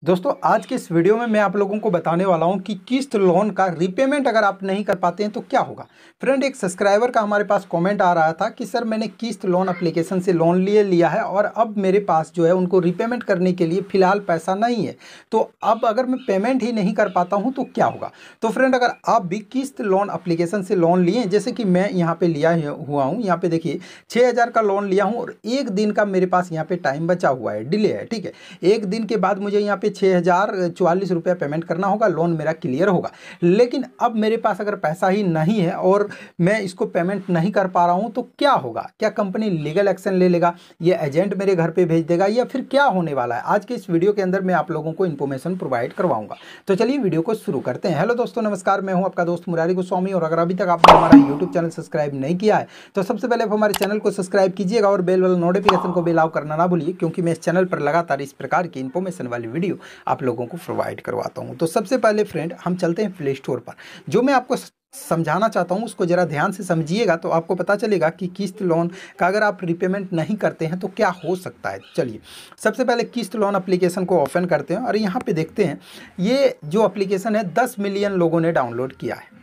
दोस्तों आज के इस वीडियो में मैं आप लोगों को बताने वाला हूं कि किस्त लोन का रीपेमेंट अगर आप नहीं कर पाते हैं तो क्या होगा। फ्रेंड, एक सब्सक्राइबर का हमारे पास कमेंट आ रहा था कि सर मैंने किस्त लोन एप्लीकेशन से लोन लिया है और अब मेरे पास जो है उनको रीपेमेंट करने के लिए फ़िलहाल पैसा नहीं है, तो अब अगर मैं पेमेंट ही नहीं कर पाता हूँ तो क्या होगा। तो फ्रेंड, अगर आप भी किस्त लोन एप्लीकेशन से लोन लिए, जैसे कि मैं यहाँ पर लिया हुआ हूँ, यहाँ पर देखिए 6,000 का लोन लिया हूँ और एक दिन का मेरे पास यहाँ पर टाइम बचा हुआ है, डिले है, ठीक है। एक दिन के बाद मुझे यहाँ पे 6,044 रुपया पेमेंट करना होगा, लोन मेरा क्लियर होगा। लेकिन अब मेरे पास अगर पैसा ही नहीं है और मैं इसको पेमेंट नहीं कर पा रहा हूँ तो क्या होगा। क्या कंपनी लीगल एक्शन ले लेगा, ये एजेंट मेरे घर पे भेज देगा, या फिर क्या होने वाला है। आज के इस वीडियो के अंदर मैं आप लोगों को इन्फॉर्मेशन प्रोवाइड करवाऊंगा। तो चलिए वीडियो को शुरू करते हैं। हेलो दोस्तों, नमस्कार, मैं हूं आपका दोस्त मुरारी गोस्वामी। और अगर अभी तक आपने हमारा यूट्यूब चैनल सब्सक्राइब नहीं किया है तो सबसे पहले आप हमारे चैनल को सब्सक्राइब कीजिएगा और बेल वाला नोटिफिकेशन को बेल ऑन करना ना भूलिए, क्योंकि मैं इस चैनल पर लगातार इस प्रकार की इन्फॉर्मेशन वाली वीडियो आप लोगों को प्रोवाइड करवाता हूं। तो सबसे पहले फ्रेंड हम चलते हैं प्ले स्टोर पर। जो मैं आपको समझाना चाहता हूं उसको जरा ध्यान से समझिएगा तो आपको पता चलेगा कि किस्त लोन का अगर आप रीपेमेंट नहीं करते हैं तो क्या हो सकता है। चलिए सबसे पहले किस्त लोन एप्लीकेशन को ओपन करते हैं और यहाँ पे देखते हैं ये जो एप्लीकेशन है 10 मिलियन लोगों ने डाउनलोड किया है।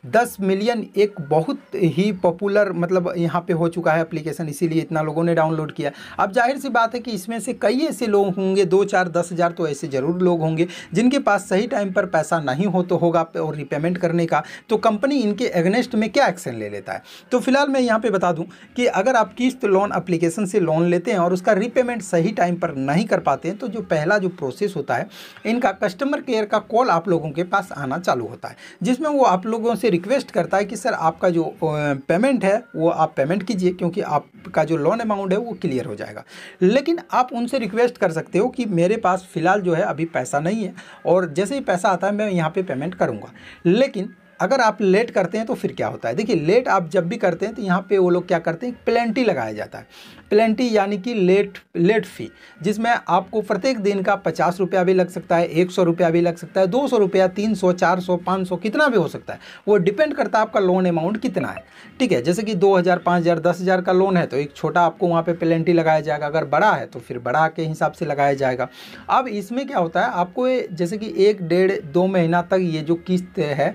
10 मिलियन एक बहुत ही पॉपुलर मतलब यहाँ पे हो चुका है एप्लीकेशन, इसीलिए इतना लोगों ने डाउनलोड किया। अब जाहिर सी बात है कि इसमें से कई ऐसे लोग होंगे, 2 4 10 हज़ार तो ऐसे ज़रूर लोग होंगे जिनके पास सही टाइम पर पैसा नहीं हो तो होगा और रिपेमेंट करने का, तो कंपनी इनके अगेंस्ट में क्या एक्शन ले लेता है। तो फिलहाल मैं यहाँ पर बता दूँ कि अगर आप किस्त लोन एप्लीकेशन से लोन लेते हैं और उसका रिपेमेंट सही टाइम पर नहीं कर पाते हैं तो जो पहला जो प्रोसेस होता है, इनका कस्टमर केयर का कॉल आप लोगों के पास आना चालू होता है, जिसमें वो आप लोगों से रिक्वेस्ट करता है कि सर आपका जो पेमेंट है वो आप पेमेंट कीजिए, क्योंकि आपका जो लोन अमाउंट है वो क्लियर हो जाएगा। लेकिन आप उनसे रिक्वेस्ट कर सकते हो कि मेरे पास फ़िलहाल जो है अभी पैसा नहीं है और जैसे ही पैसा आता है मैं यहाँ पे पेमेंट करूँगा। लेकिन अगर आप लेट करते हैं तो फिर क्या होता है। देखिए लेट आप जब भी करते हैं तो यहाँ पे वो लोग क्या करते हैं, पेनल्टी लगाया जाता है। पेनल्टी यानी कि लेट फ़ी, जिसमें आपको प्रत्येक दिन का 50 रुपया भी लग सकता है, 100 रुपया भी लग सकता है, 200 रुपया, 300, 400, 500, कितना भी हो सकता है। वो डिपेंड करता है आपका लोन अमाउंट कितना है, ठीक है। जैसे कि 2,000, 5,000, 10,000 का लोन है तो एक छोटा आपको वहाँ पे पेनल्टी लगाया जाएगा, अगर बड़ा है तो फिर बड़ा के हिसाब से लगाया जाएगा। अब इसमें क्या होता है, आपको जैसे कि 1 डेढ़ 2 महीना तक ये जो किस्त है,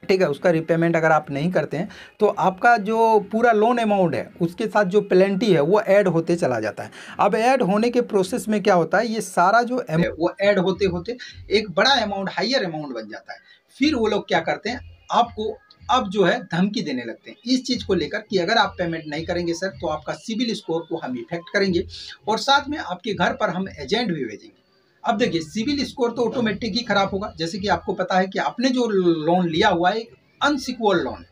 ठीक है, उसका रिपेमेंट अगर आप नहीं करते हैं तो आपका जो पूरा लोन अमाउंट है उसके साथ जो पेनल्टी है वो ऐड होते चला जाता है। अब ऐड होने के प्रोसेस में क्या होता है, ये सारा जो है वो ऐड होते होते एक बड़ा अमाउंट, हायर अमाउंट बन जाता है। फिर वो लोग क्या करते हैं, आपको अब जो है धमकी देने लगते हैं इस चीज़ को लेकर कि अगर आप पेमेंट नहीं करेंगे सर तो आपका सिविल स्कोर को हम इफेक्ट करेंगे और साथ में आपके घर पर हम एजेंट भी भेजेंगे। अब देखिए सिविल स्कोर तो ऑटोमेटिक ही खराब होगा। जैसे कि आपको पता है कि आपने जो लोन लिया हुआ है एक अनसिक्योर्ड लोन है,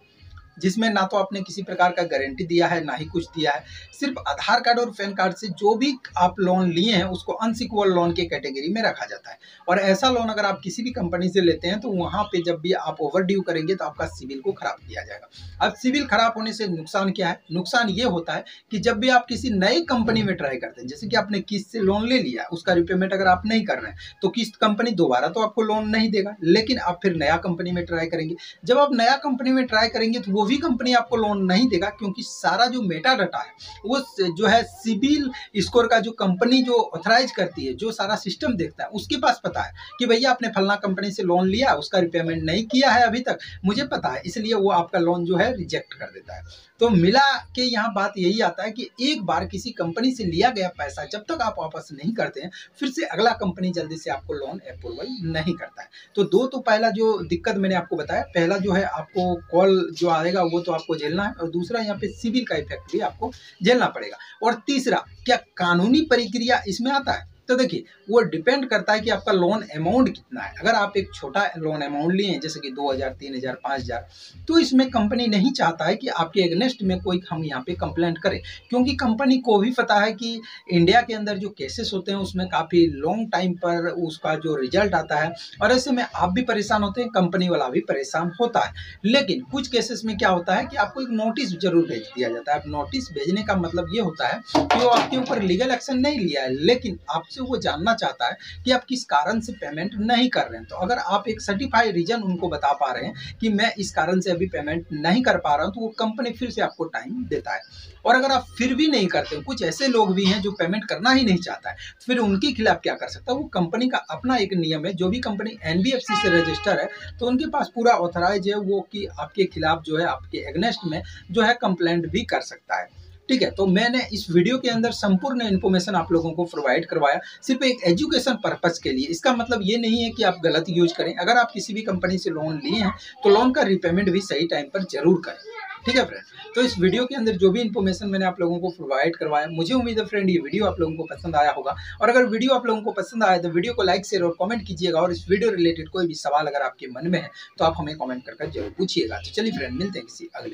जिसमें ना तो आपने किसी प्रकार का गारंटी दिया है ना ही कुछ दिया है, सिर्फ आधार कार्ड और पैन कार्ड से जो भी आप लोन लिए हैं उसको अनसिक्योर्ड लोन के कैटेगरी में रखा जाता है। और ऐसा लोन अगर आप किसी भी कंपनी से लेते हैं तो वहां पे जब भी आप ओवर ड्यू करेंगे तो आपका सिविल को खराब किया जाएगा। अब सिविल खराब होने से नुकसान क्या है, नुकसान ये होता है कि जब भी आप किसी नई कंपनी में ट्राई करते हैं, जैसे कि आपने किस्त से लोन ले लिया, उसका रिपेमेंट अगर आप नहीं कर रहे हैं तो किस्त कंपनी दोबारा तो आपको लोन नहीं देगा, लेकिन आप फिर नया कंपनी में ट्राई करेंगे। जब आप नया कंपनी में ट्राई करेंगे तो वो भी कंपनी आपको लोन नहीं देगा, क्योंकि सारा जो मेटा डाटा है वो जो है सिविल स्कोर का जो कंपनी जो ऑथराइज करती है, जो सारा सिस्टम देखता है, उसके पास पता है कि भैया आपने फलना कंपनी से लोन लिया, उसका रिपेमेंट नहीं किया है अभी तक, मुझे पता है, इसलिए वो आपका लोन जो है रिजेक्ट कर देता है। तो मिला के यहाँ बात यही आता है कि एक बार किसी कंपनी से लिया गया पैसा जब तक आप वापस नहीं करते हैं फिर से अगला कंपनी जल्दी से आपको लोन अप्रूवल नहीं करता है। तो पहला जो दिक्कत मैंने आपको बताया, पहला जो है आपको कॉल जो आएगा वो तो आपको झेलना है, और दूसरा यहाँ पे सिविल का इफेक्ट भी आपको झेलना पड़ेगा, और तीसरा क्या कानूनी प्रक्रिया इसमें आता है। तो देखिए वो डिपेंड करता है कि आपका लोन अमाउंट कितना है। अगर आप एक छोटा लोन अमाउंट लिए हैं जैसे कि 2,000, 3,000, 5,000, तो इसमें कंपनी नहीं चाहता है कि आपके अगेंस्ट में कोई हम यहाँ पे कंप्लेंट करें, क्योंकि कंपनी को भी पता है कि इंडिया के अंदर जो केसेस होते हैं उसमें काफ़ी लॉन्ग टाइम पर उसका जो रिजल्ट आता है, और ऐसे में आप भी परेशान होते हैं, कंपनी वाला भी परेशान होता है। लेकिन कुछ केसेस में क्या होता है कि आपको एक नोटिस जरूर भेज दिया जाता है। अब नोटिस भेजने का मतलब ये होता है कि वो आपके ऊपर लीगल एक्शन नहीं लिया है, लेकिन आपसे से वो जानना चाहता है कि आप किस कारण से पेमेंट नहीं कर रहे हैं। तो अगर आप एक सर्टिफाइड रीजन उनको बता पा रहे हैं कि मैं इस कारण से अभी पेमेंट नहीं कर पा रहा हूँ, तो वो कंपनी फिर से आपको टाइम देता है। और अगर आप फिर भी नहीं करते, कुछ ऐसे लोग भी हैं जो पेमेंट करना ही नहीं चाहता है, फिर उनके खिलाफ क्या कर सकता है, वो कंपनी का अपना एक नियम है। जो भी कंपनी एनबीएफसी से रजिस्टर है तो उनके पास पूरा ऑथराइज है वो कि आपके खिलाफ जो है, आपके एगनेस्ट में जो है कंप्लेंट भी कर सकता है। ठीक है, तो मैंने इस वीडियो के अंदर संपूर्ण इन्फॉर्मेशन आप लोगों को प्रोवाइड करवाया सिर्फ एक एजुकेशन पर्पस के लिए। इसका मतलब ये नहीं है कि आप गलत यूज करें। अगर आप किसी भी कंपनी से लोन लिए हैं तो लोन का रिपेमेंट भी सही टाइम पर जरूर करें। ठीक है फ्रेंड, तो इस वीडियो के अंदर जो भी इन्फॉर्मेशन मैंने आप लोगों को प्रोवाइड करवाया, मुझे उम्मीद है फ्रेंड ये वीडियो आप लोगों को पसंद आया होगा। और अगर वीडियो आप लोगों को पसंद आया तो वीडियो को लाइक, शेयर और कमेंट कीजिएगा। और इस वीडियो रिलेटेड कोई भी सवाल अगर आपके मन में है तो आप हमें कमेंट करके जरूर पूछिएगा। तो चलिए फ्रेंड, मिलते हैं किसी अगले